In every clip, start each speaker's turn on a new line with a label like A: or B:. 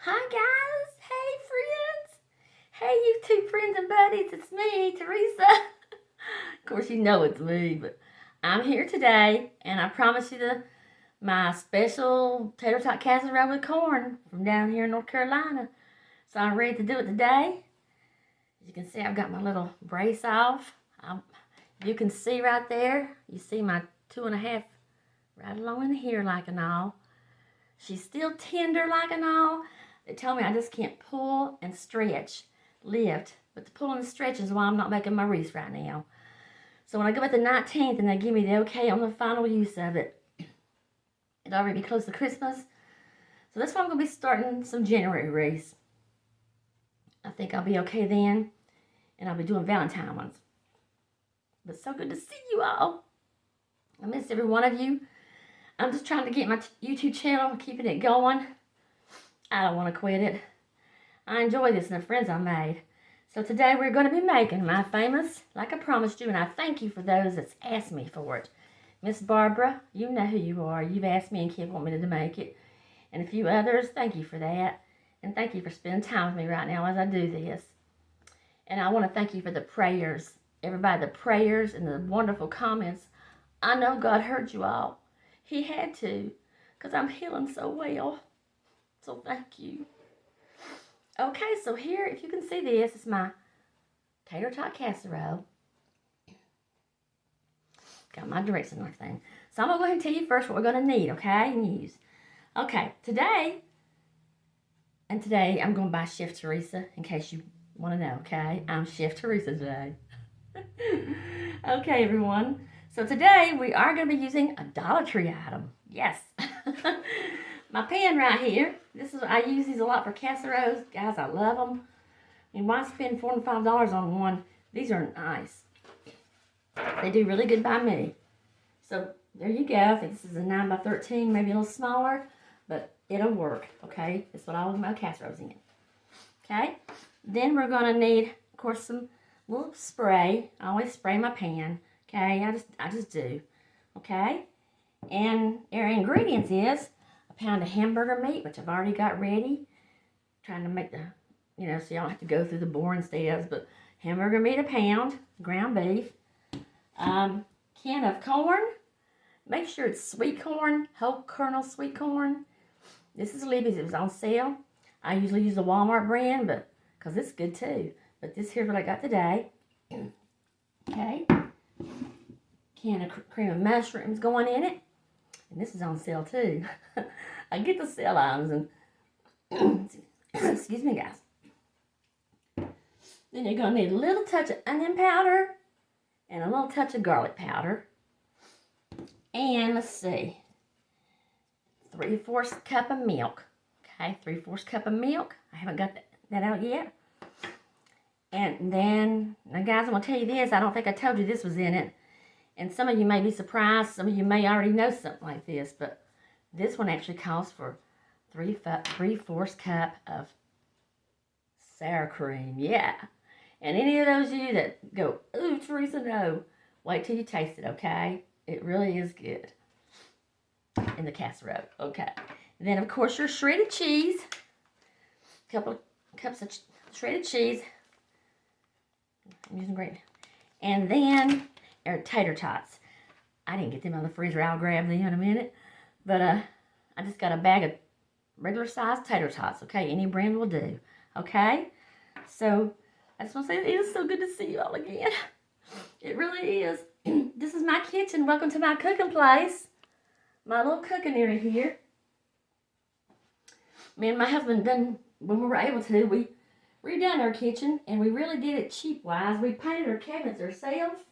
A: Hi guys, hey friends, hey YouTube friends and buddies, it's me, Teresa. Of course you know it's me, but I'm here today and I promise you my special Tater Tot Casserole with corn from down here in North Carolina. So I'm ready to do it today. As you can see, I've got my little brace off. You can see right there, you see my 2.5 right along in here like and all. She's still tender like and all. They tell me I just can't pull and stretch, lift. But the pull and stretch is why I'm not making my wreath right now. So when I go at the 19th and they give me the okay on the final use of it, it'll already be close to Christmas. So that's why I'm going to be starting some January wreaths. I think I'll be okay then. And I'll be doing Valentine ones. But so good to see you all. I miss every one of you. I'm just trying to get my YouTube channel, keeping it going. I don't want to quit it. I enjoy this and the friends I made. So today we're going to be making my famous, like I promised you, and I thank you for those that's asked me for it. Miss Barbara, you know who you are. You've asked me and Kim want me to make it. And a few others, thank you for that. And thank you for spending time with me right now as I do this. And I want to thank you for the prayers. Everybody, the prayers and the wonderful comments. I know God heard you all. He had to, because I'm healing so well. So thank you. Okay, so here, if you can see this, is my Tater Tot Casserole. Got my dress and everything. So I'm going to go ahead and tell you first what we're going to need, okay, and use. Okay, today I'm going to buy Chef Teresa, in case you want to know, okay? I'm Chef Teresa today. Okay, everyone. So today we are going to be using a Dollar Tree item. Yes. My pan right here. I use these a lot for casseroles. Guys, I love them. I mean, why spend $4 and $5 on one? These are nice. They do really good by me. So there you go. I think this is a 9 by 13, maybe a little smaller, but it'll work. Okay, that's what I will my casseroles in. Okay. Then we're gonna need, of course, some little spray. I always spray my pan. Okay, I just do. Okay, and our ingredients is a pound of hamburger meat, which I've already got ready. Trying to make so you don't have to go through the boring steps, but hamburger meat, a pound, ground beef, can of corn. Make sure it's sweet corn, whole kernel sweet corn. This is Libby's. It was on sale. I usually use the Walmart brand, but because it's good too. But this here's what I got today. Okay. Can of cream of mushrooms going in it. And this is on sale too. I get the sale items and excuse me guys. Then you're going to need a little touch of onion powder and a little touch of garlic powder. And let's see, 3/4 cup of milk. Okay, 3/4 cup of milk. I haven't got that out yet. And then, now guys, I'm going to tell you this. I don't think I told you this was in it. And some of you may be surprised. Some of you may already know something like this. But this one actually calls for 3/4 cup of sour cream. Yeah. And any of those of you that go, ooh, Teresa, no. Wait till you taste it, okay? It really is good. In the casserole. Okay. And then, of course, your shredded cheese. A couple of cups of shredded cheese. I'm using great. And then our tater tots. I didn't get them out of the freezer. I'll grab them in a minute. But I just got a bag of regular sized tater tots. Okay, any brand will do. Okay. So I just want to say it is so good to see you all again. It really is. This is my kitchen. Welcome to my cooking place. My little cooking area here. Me and my husband done, when we were able to, we redone our kitchen, and we really did it cheap-wise. We painted our cabinets ourselves,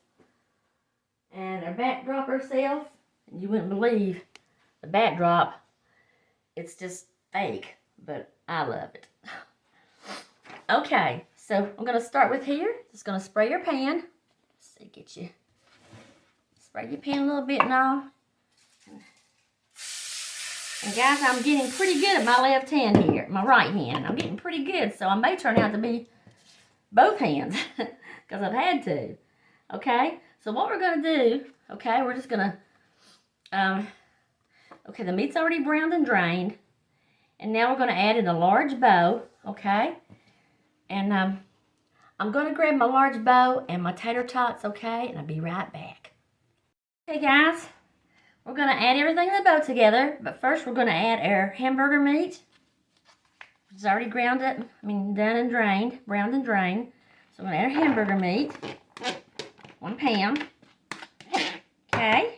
A: and our backdrop ourselves. And you wouldn't believe the backdrop. It's just fake, but I love it. Okay, so I'm going to start with here. Just going to spray your pan. Let's see, spray your pan a little bit now. And guys, I'm getting pretty good at my left hand here, my right hand. I'm getting pretty good, so I may turn out to be both hands because I've had to. Okay, so what we're going to do, okay, we're just going to, okay, the meat's already browned and drained. And now we're going to add in a large bowl, okay? And I'm going to grab my large bowl and my tater tots, okay? And I'll be right back. Okay, guys, we're going to add everything in the bowl together. But first, we're going to add our hamburger meat. It's already ground up, done and drained, browned and drained. So I'm going to add our hamburger meat, 1 pound. Okay.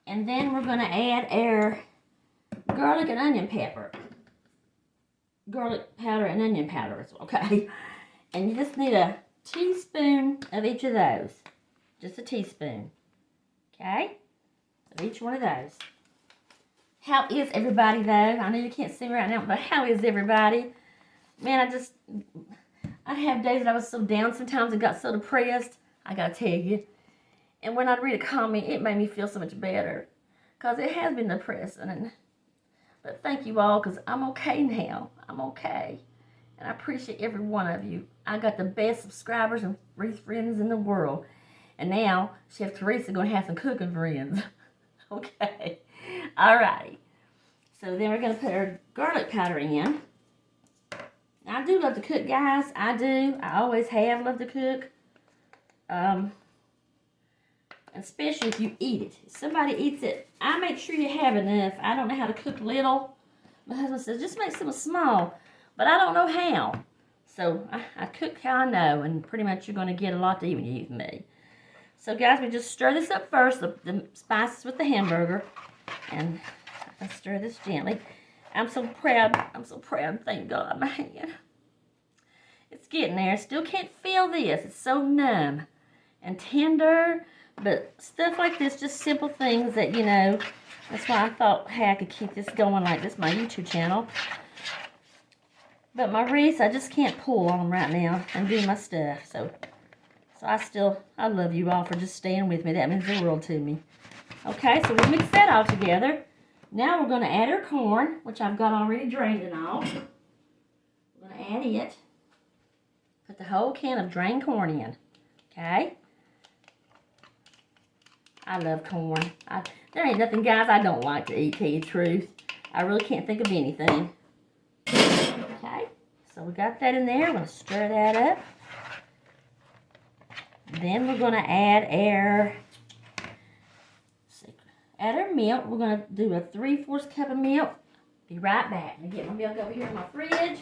A: And then we're going to add our garlic and onion pepper. Garlic powder and onion powder, okay? And you just need a teaspoon of each of those. Just a teaspoon. Okay? Of each one of those. How is everybody, though? I know you can't see me right now, but how is everybody? Man, I'd have days that I was so down sometimes and got so depressed. I gotta tell you. And when I'd read a comment, it made me feel so much better. Because it has been depressing. But thank you all, because I'm okay now. I'm okay. And I appreciate every one of you. I got the best subscribers and friends in the world. And now, Chef Teresa going to have some cooking friends. Okay. Alrighty. So then we're going to put our garlic powder in. I do love to cook, guys. I do. I always have loved to cook. Especially if you eat it. If somebody eats it, I make sure you have enough. I don't know how to cook little. My husband says, just make some small. But I don't know how. So I cook how I know. And pretty much you're going to get a lot to eat when you eat with me. So guys, we just stir this up first. The spices with the hamburger. And I stir this gently. I'm so proud. I'm so proud. Thank God, my hand. It's getting there. Still can't feel this. It's so numb and tender. But stuff like this, just simple things that, you know, that's why I thought, hey, I could keep this going like this, my YouTube channel. But my wrists, I just can't pull on them right now and do my stuff. So I love you all for just staying with me. That means the world to me. Okay, so we'll mix that all together. Now we're going to add our corn, which I've got already drained and all. We're going to add it. Put the whole can of drained corn in. Okay. I love corn. There ain't nothing, guys, I don't like to eat, tell you the truth. I really can't think of anything. Okay, so we got that in there. We're going to stir that up. Then we're going to add our milk. We're going to do a 3/4 cup of milk. Be right back. I'm going to get my milk over here in my fridge.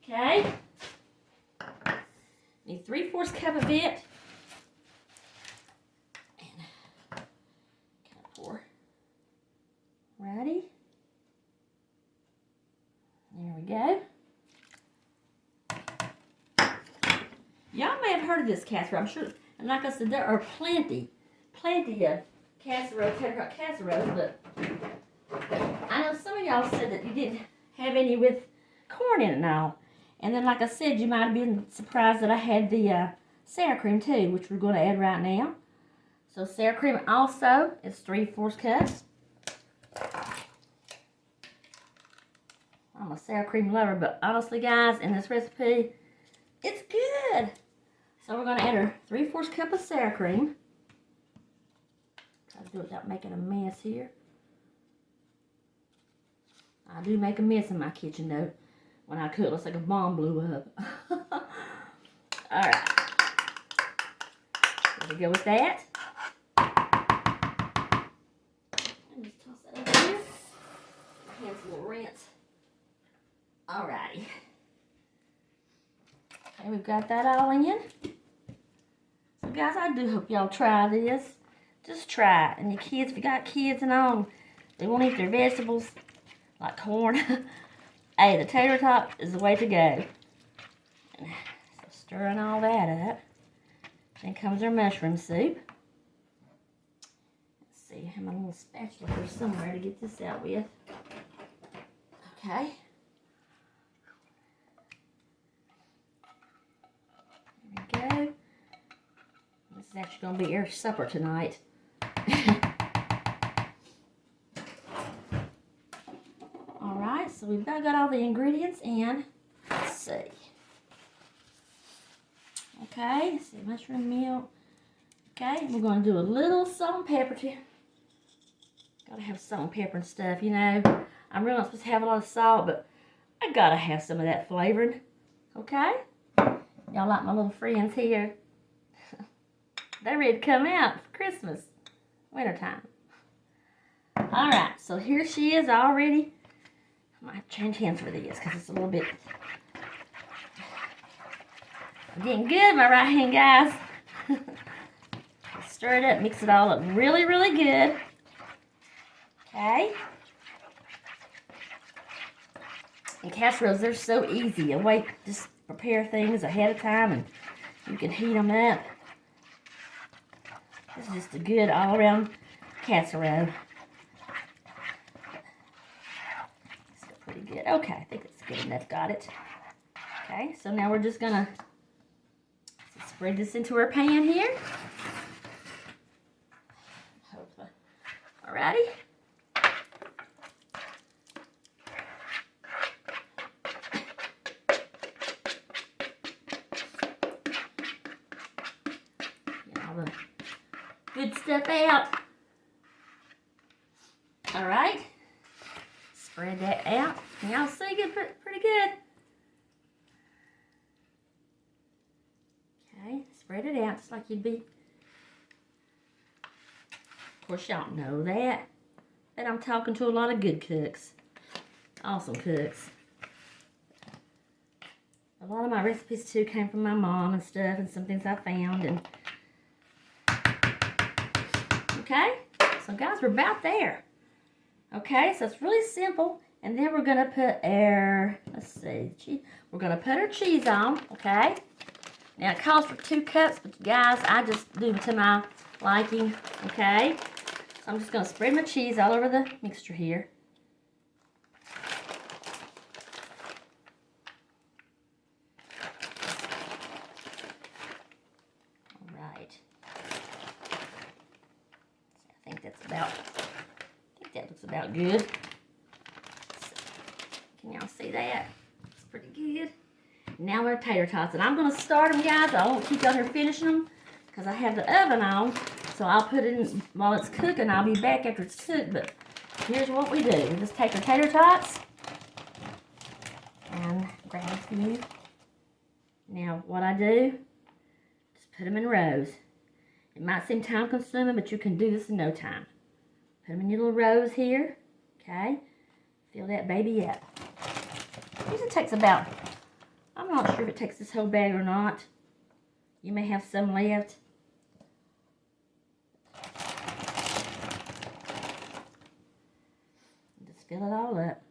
A: Okay. Need 3/4 cup of it. Ready? There we go. Y'all may have heard of this casserole, I'm sure. And like I said, there are plenty of casserole, Tater Tot casseroles, but I know some of y'all said that you didn't have any with corn in it and all. And then, like I said, you might have been surprised that I had the sour cream too, which we're going to add right now. So sour cream also is 3/4 cups. I'm a sour cream lover, but honestly, guys, in this recipe, it's good. So we're going to add our 3/4 cup of sour cream. Try to do it without making a mess here. I do make a mess in my kitchen, though. When I cook, it looks like a bomb blew up. All right. There we go with that. And just toss that over here. My hands a little rinse. Alrighty. Okay, we've got that all in. So guys, I do hope y'all try this. Just try it. And your kids, if you got kids and all, they won't eat their vegetables like corn. Hey, the tater tot is the way to go. So stirring all that up. Then comes our mushroom soup. Let's see, I have my little spatula here somewhere to get this out with. Okay. There we go. This is actually going to be our supper tonight. Alright, so we've got all the ingredients in. Let's see. Okay, let's see, mushroom milk. Okay, we're going to do a little salt and pepper too. Gotta have salt and pepper and stuff, you know. I'm really not supposed to have a lot of salt, but I gotta have some of that flavoring. Okay? Y'all like my little friends here. They're ready to come out for Christmas. Wintertime. Alright, so here she is already. I might have to change hands for these because it's a little bit... I'm getting good, my right hand, guys. Stir it up, mix it all up really, really good. Okay? And casseroles, they're so easy. Just prepare things ahead of time and you can heat them up. This is just a good all-around casserole. Still pretty good. Okay, I think it's good enough. Got it. Okay, so now we're just going to spread this into our pan here. Alrighty. Get all the good stuff out. Alright. Spread that out. Y'all see good, pretty good. Okay, spread it out just like you'd be. Of course, y'all know that I'm talking to a lot of good cooks. Awesome cooks. A lot of my recipes, too, came from my mom and stuff and some things I found. And okay, so guys, we're about there. Okay, so it's really simple. And then we're going to put our, let's see, we're going to put our cheese on, okay? Now, it calls for 2 cups, but guys, I just do it to my liking, okay? So I'm just going to spread my cheese all over the mixture here. All right. I think that looks about good. Can y'all see that? It's pretty good. Now we're tater tots, and I'm going to start them, guys. I won't keep y'all here finishing them because I have the oven on. So I'll put it in while it's cooking. I'll be back after it's cooked. But here's what we do. We just take our tater tots and grab a few. Now what I do, just put them in rows. It might seem time consuming, but you can do this in no time. Put them in your little rows here. Okay. Fill that baby up. Usually takes about, I'm not sure if it takes this whole bag or not. You may have some left. Just fill it all up.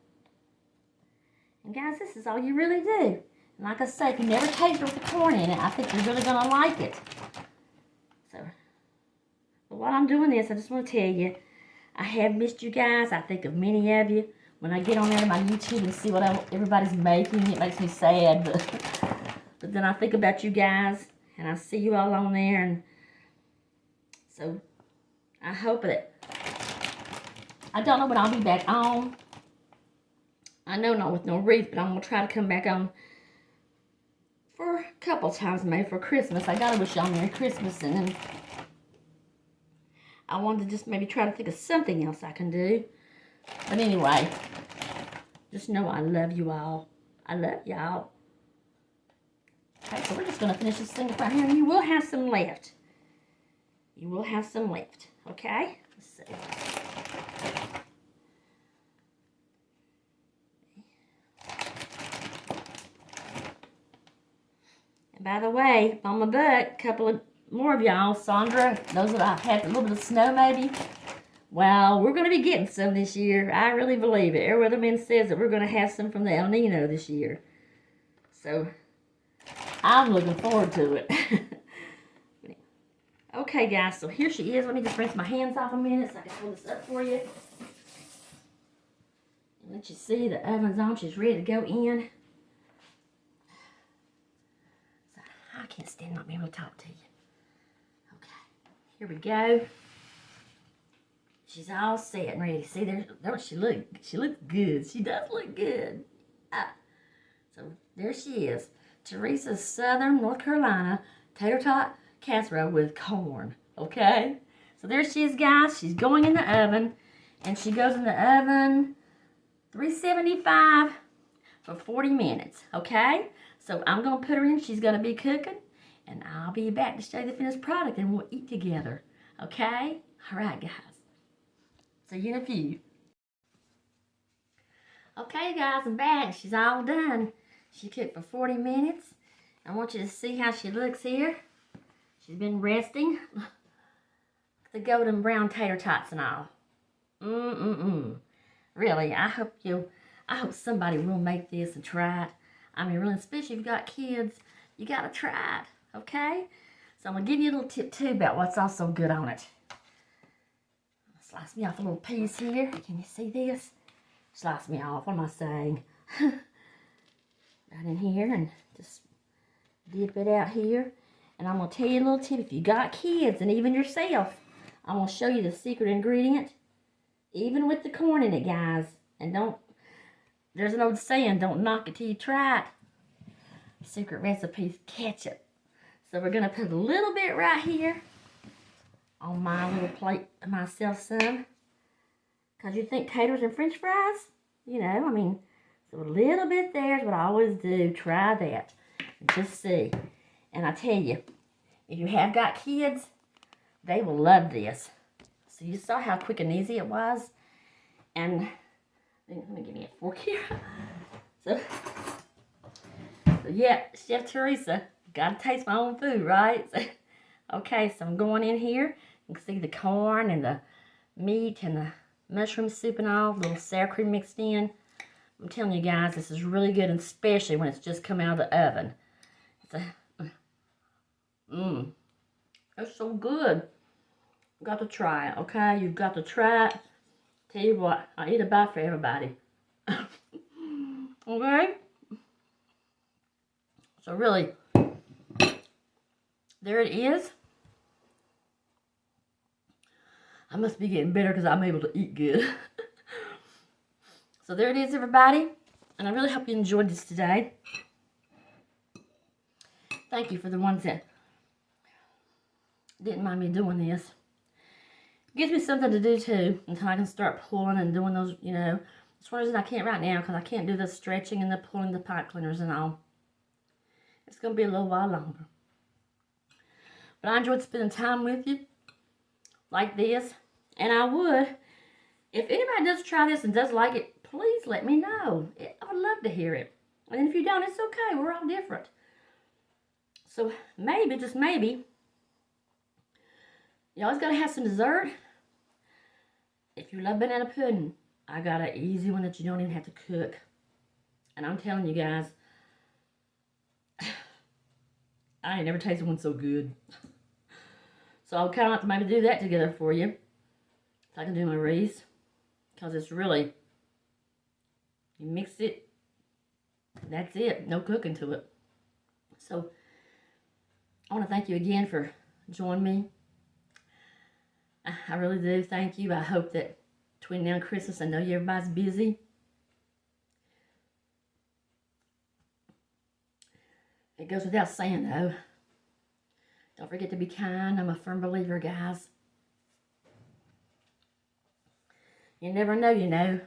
A: And guys, this is all you really do. And like I say, if you never taste with the corn in it, I think you're really going to like it. So, but while I'm doing this, I just want to tell you, I have missed you guys. I think of many of you. When I get on there to my YouTube and see what everybody's making, it makes me sad. But then I think about you guys, and I see you all on there. And so I hope that, I don't know when I'll be back on. I know not with no wreath, but I'm going to try to come back on for a couple times, maybe for Christmas. I got to wish y'all Merry Christmas. And then I wanted to just maybe try to think of something else I can do. But anyway, just know I love you all. I love y'all. Okay, so we're just going to finish this thing up right here. And you will have some left. You will have some left. Okay? Let's see. And by the way, on my butt, a couple of more of y'all, Sandra, those that I've had a little bit of snow maybe. Well, we're going to be getting some this year. I really believe it. Air Weatherman says that we're going to have some from the El Nino this year. So, I'm looking forward to it. Okay, guys, so here she is. Let me just rinse my hands off a minute so I can hold this up for you. And let you see the oven's on. She's ready to go in. So, I can't stand not being able to talk to you. Okay, here we go. She's all set and ready. See, there she looks good. She does look good. So there she is. Teresa's Southern North Carolina Tater Tot Casserole with corn. Okay? So there she is, guys. She's going in the oven. And she goes in the oven, 375 for 40 minutes, okay? So I'm going to put her in. She's going to be cooking. And I'll be back to show you the finished product and we'll eat together, okay? All right, guys. See you in a few. Okay, guys, I'm back. She's all done. She cooked for 40 minutes. I want you to see how she looks here. She's been resting. The golden brown tater tots and all. Really, I hope somebody will make this and try it. I mean, really, especially if you've got kids, you gotta try it, okay? So I'm gonna give you a little tip too about what's also good on it. Slice me off a little piece here. Can you see this? Slice me off. What am I saying? Right in here and just dip it out here. And I'm gonna tell you a little tip. If you got kids and even yourself, I'm gonna show you the secret ingredient. Even with the corn in it, guys. And there's an old saying, don't knock it till you try it. Secret recipe is ketchup. So we're going to put a little bit right here on my little plate of myself some. Because you think taters and french fries? You know, I mean, so a little bit there is what I always do. Try that. Just see. And I tell you, if you have got kids, they will love this. So you saw how quick and easy it was. And let me give me a fork here. So yeah, Chef Teresa, gotta taste my own food, right? Okay, so I'm going in here. You can see the corn and the meat and the mushroom soup and all, a little sour cream mixed in. I'm telling you guys, this is really good, and especially when it's just come out of the oven. It's so good. You've got to try it, okay? You've got to try it. Tell you what, I eat a bite for everybody. Okay? So really, there it is. I must be getting better because I'm able to eat good. So there it is, everybody. And I really hope you enjoyed this today. Thank you for the ones that didn't mind me doing this. Gives me something to do too until I can start pulling and doing those, you know. That's one reason I can't right now, because I can't do the stretching and the pulling the pipe cleaners and all. It's going to be a little while longer. But I enjoyed spending time with you like this. And I would, if anybody does try this and does like it, please let me know. I would love to hear it. And if you don't, it's okay. We're all different. So maybe, just maybe, you always got to have some dessert. If you love banana pudding, I got an easy one that you don't even have to cook. And I'm telling you guys, I ain't never tasted one so good. So I'll kind of have to maybe do that together for you. So I can do my wreaths. Because it's really, you mix it, that's it. No cooking to it. So I want to thank you again for joining me. I really do. Thank you. I hope that between now and Christmas, I know everybody's busy. It goes without saying, though. Don't forget to be kind. I'm a firm believer, guys. You never know, you know.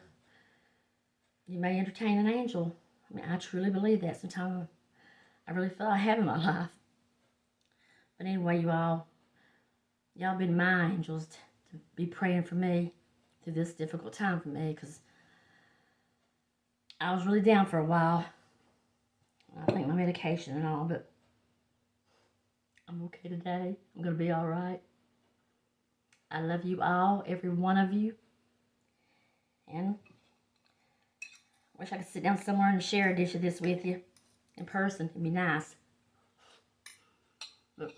A: You may entertain an angel. I mean, I truly believe that. Sometimes I really feel I have in my life. But anyway, y'all been my angels to be praying for me through this difficult time for me, because I was really down for a while. I think my medication and all, but I'm okay today. I'm going to be all right. I love you all, every one of you. And I wish I could sit down somewhere and share a dish of this with you in person. It'd be nice. But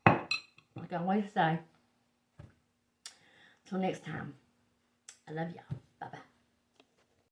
A: like I always say, until next time, I love y'all.